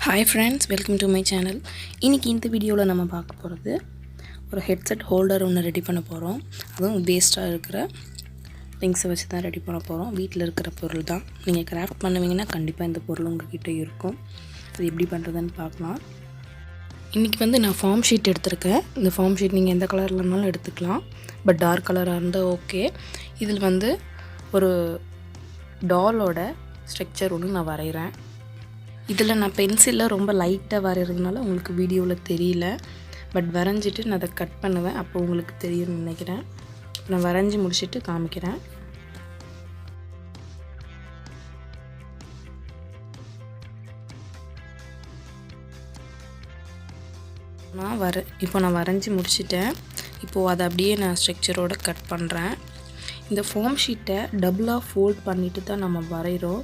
Hi friends, welcome to my channel. இன்னைக்கு இந்த வீடியோவில் நம்ம பார்க்க போகிறது ஒரு ஹெட்செட் ஹோல்டர் ஒன்று ரெடி பண்ண போகிறோம். அதுவும் வேஸ்ட்டாக இருக்கிற திங்ஸை வச்சு தான் ரெடி பண்ண போகிறோம். வீட்டில் இருக்கிற பொருள் தான். நீங்கள் கிராஃப்ட் பண்ணுவீங்கன்னா கண்டிப்பாக இந்த பொருள் உங்கள்கிட்ட இருக்கும். அது எப்படி பண்ணுறதுன்னு பார்க்கலாம். இன்றைக்கி நான் ஃபார்ம் ஷீட் எடுத்திருக்கேன். இந்த ஃபார்ம் ஷீட் நீங்கள் எந்த கலரில் இருந்தாலும் எடுத்துக்கலாம். பட் டார்க் கலராக இருந்தால் ஓகே. இதில் ஒரு டாலோட ஸ்ட்ரக்சர் ஒன்று நான் வரைகிறேன். இதில் நான் பென்சிலில் ரொம்ப லைட்டாக வரைகிறதுனால உங்களுக்கு வீடியோவில் தெரியல. பட் வரைஞ்சிட்டு நான் அதை கட் பண்ணுவேன். அப்போ உங்களுக்கு தெரியும்னு நினைக்கிறேன். நான் வரைஞ்சி முடிச்சுட்டு காமிக்கிறேன். இப்போ நான் வரைஞ்சி முடிச்சிட்டேன். இப்போது அதை அப்படியே நான் ஸ்ட்ரக்சரோடு கட் பண்ணுறேன். இந்த ஃபார்ம் ஷீட்டை டபுளாக ஃபோல்ட் பண்ணிவிட்டு தான் நம்ம வரைகிறோம்.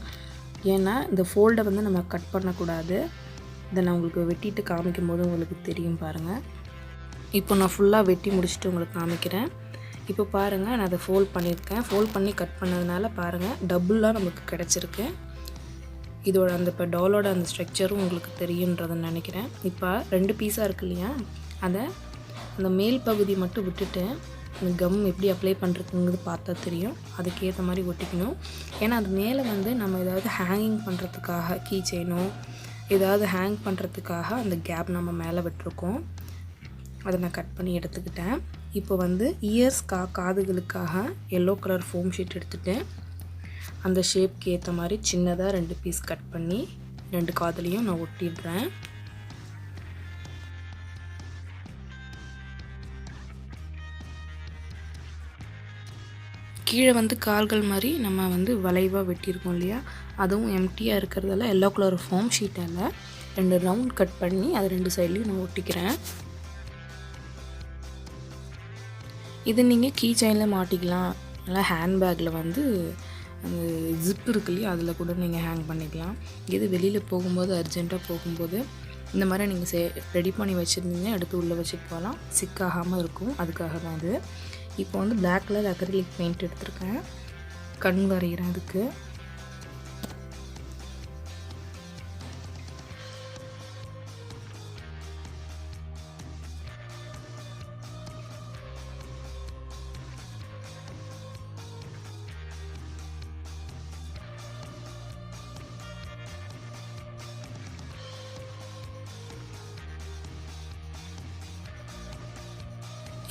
ஏன்னா இந்த ஃபோல்டை நம்ம கட் பண்ணக்கூடாது. இதை நான் உங்களுக்கு வெட்டிட்டு காமிக்கும் போது உங்களுக்கு தெரியும் பாருங்கள். இப்போ நான் ஃபுல்லாக வெட்டி முடிச்சுட்டு உங்களுக்கு காமிக்கிறேன். இப்போ பாருங்கள், நான் அதை ஃபோல்ட் பண்ணியிருக்கேன். ஃபோல்ட் பண்ணி கட் பண்ணதுனால பாருங்கள் டபுளாக நமக்கு கிடச்சிருக்கு. இதோட இப்போ டாலோட அந்த ஸ்ட்ரக்சரும் உங்களுக்கு தெரியுன்றதை நினைக்கிறேன். இப்போ 2 பீஸாக இருக்கு இல்லையா, அதை அந்த மேல் பகுதி மட்டும் விட்டுட்டு இந்த கம் எப்படி அப்ளை பண்ணுறதுங்கிறது பார்த்தா தெரியும். அதுக்கேற்ற மாதிரி ஒட்டிக்கணும். ஏன்னா அது மேலே நம்ம ஏதாவது ஹேங்கிங் பண்ணுறதுக்காக கீ செயினோ ஏதாவது ஹேங் பண்ணுறதுக்காக அந்த கேப் நம்ம மேலே விட்டுருக்கோம். அதை நான் கட் பண்ணி எடுத்துக்கிட்டேன். இப்போ இயர்ஸ் காதுகளுக்காக எல்லோ கலர் ஃபோம் ஷீட் எடுத்துகிட்டு அந்த ஷேப்க்கு ஏற்ற மாதிரி சின்னதாக 2 பீஸ் கட் பண்ணி 2 காதுலையும் நான் ஒட்டிடுறேன். கீழே கால்கள் மாதிரி நம்ம வளைவாக வெட்டியிருக்கோம் இல்லையா, அதுவும் எம்டியாக இருக்கிறதால எல்லோ கலர் ஃபார்ம் ஷீட்டால் 2 ரவுண்ட் கட் பண்ணி அது 2 சைட்லேயும் நான் ஒட்டிக்கிறேன். இது நீங்கள் கீ செயினில் மாட்டிக்கலாம். இல்லை ஹேண்ட்பேக்கில் அந்த ஜிப் இருக்கு இல்லையா, அதில் கூட நீங்கள் ஹேங் பண்ணிக்கலாம். இது வெளியில் போகும்போது அர்ஜெண்ட்டாக போகும்போது இந்த மாதிரி நீங்கள் ரெடி பண்ணி வச்சுருந்தீங்க, எடுத்து உள்ளே வச்சுட்டு போகலாம். சிக்காகாமல் இருக்கும். அதுக்காக தான் இது. இப்போ பிளாக் கலர் அக்ரிலிக் பெயிண்ட் எடுத்திருக்கேன். கண் வரைகிறேன் அதுக்கு.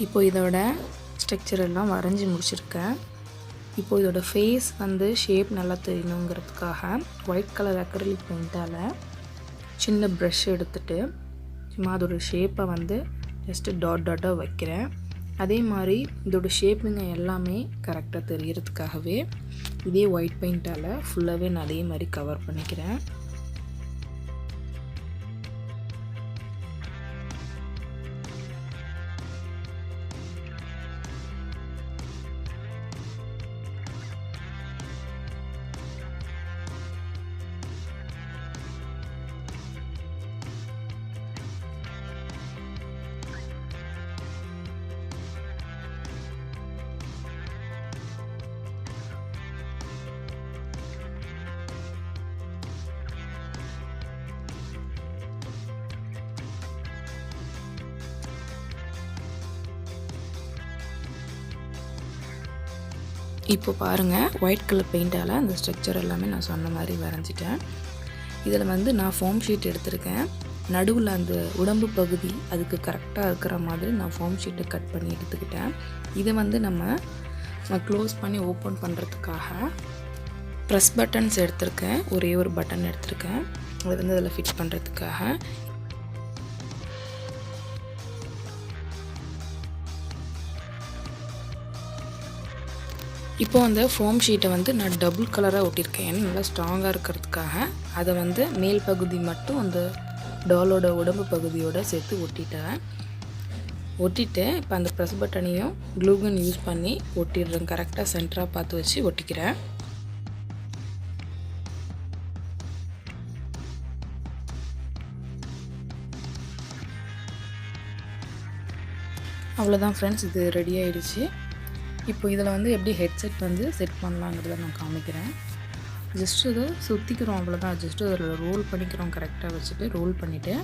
இப்போ இதோட ஸ்ட்ரக்சர் எல்லாம் வரைஞ்சி முடிச்சிருக்கேன். இப்போது இதோட ஃபேஸ் ஷேப் நல்லா தெரியணுங்கிறதுக்காக ஒயிட் கலர் அக்ரிலிக் பெயிண்டால் சின்ன ப்ரஷ் எடுத்துகிட்டு சும்மா அதோட ஷேப்பை ஜஸ்ட்டு டாட்டாக வைக்கிறேன். அதே மாதிரி இதோட ஷேப்புங்க எல்லாமே கரெக்டாக தெரியறதுக்காகவே இதே ஒயிட் பெயிண்டால் ஃபுல்லாகவே நான் அதே மாதிரி கவர் பண்ணிக்கிறேன். இப்போ பாருங்கள், ஒயிட் கலர் பெயிண்டால் அந்த ஸ்ட்ரக்சர் எல்லாமே நான் சொன்ன மாதிரி வரைஞ்சிட்டேன். இதில் நான் ஃபார்ம் ஷீட் எடுத்திருக்கேன். நடுவில் அந்த உடம்பு பகுதி அதுக்கு கரெக்டாக இருக்கிற மாதிரி நான் ஃபார்ம் ஷீட்டை கட் பண்ணி எடுத்துக்கிட்டேன். இதை நான் க்ளோஸ் பண்ணி ஓப்பன் பண்ணுறதுக்காக ப்ரெஸ் பட்டன்ஸ் எடுத்திருக்கேன். ஒரே ஒரு பட்டன் எடுத்திருக்கேன். அது அதில் ஃபிட் பண்ணுறதுக்காக. இப்போ அந்த ஃபார்ம் ஷீட்டை நான் டபுள் கலராக ஒட்டியிருக்கேன். ஏன்னா நல்லா ஸ்ட்ராங்காக இருக்கிறதுக்காக அதை மேல் பகுதி மட்டும் அந்த டாலோட உடம்பு பகுதியோடு சேர்த்து ஒட்டிட்டு இப்போ அந்த ப்ரெஸ் பட்டனையும் க்ளூகன் யூஸ் பண்ணி ஒட்டிடுறேன். கரெக்டாக சென்டராக பார்த்து வச்சு ஒட்டிக்கிறேன். அவ்வளோதான் ஃப்ரெண்ட்ஸ், இது ரெடி ஆகிடுச்சு. இப்போ இதில் எப்படி ஹெட்செட் செட் பண்ணலாங்கிறத நான் காமிக்கிறேன். ஜஸ்ட்டு இதை சுற்றிக்கிறோம், அவ்வளோதான். ஜஸ்ட்டு அதில் ரோல் பண்ணிக்கிறோம். கரெக்டாக வச்சுட்டு ரோல் பண்ணிவிட்டு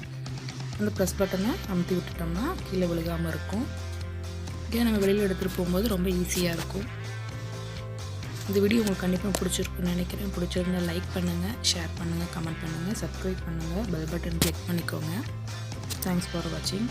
அந்த ப்ரெஸ் பட்டனை அமுத்தி விட்டுட்டோம்னா கீழே விழுகாமல் இருக்கும். இதே நம்ம வெளியில் எடுத்துகிட்டு போகும்போது ரொம்ப ஈஸியாக இருக்கும். இந்த வீடியோ உங்களுக்கு கண்டிப்பாக பிடிச்சிருக்குன்னு நினைக்கிறேன். பிடிச்சிருந்தால் லைக் பண்ணுங்கள், ஷேர் பண்ணுங்கள், கமெண்ட் பண்ணுங்கள், சப்ஸ்கிரைப் பண்ணுங்கள், பெல் பட்டன் கிளிக் பண்ணிக்கோங்க. தேங்க்ஸ் ஃபார் வாட்சிங்.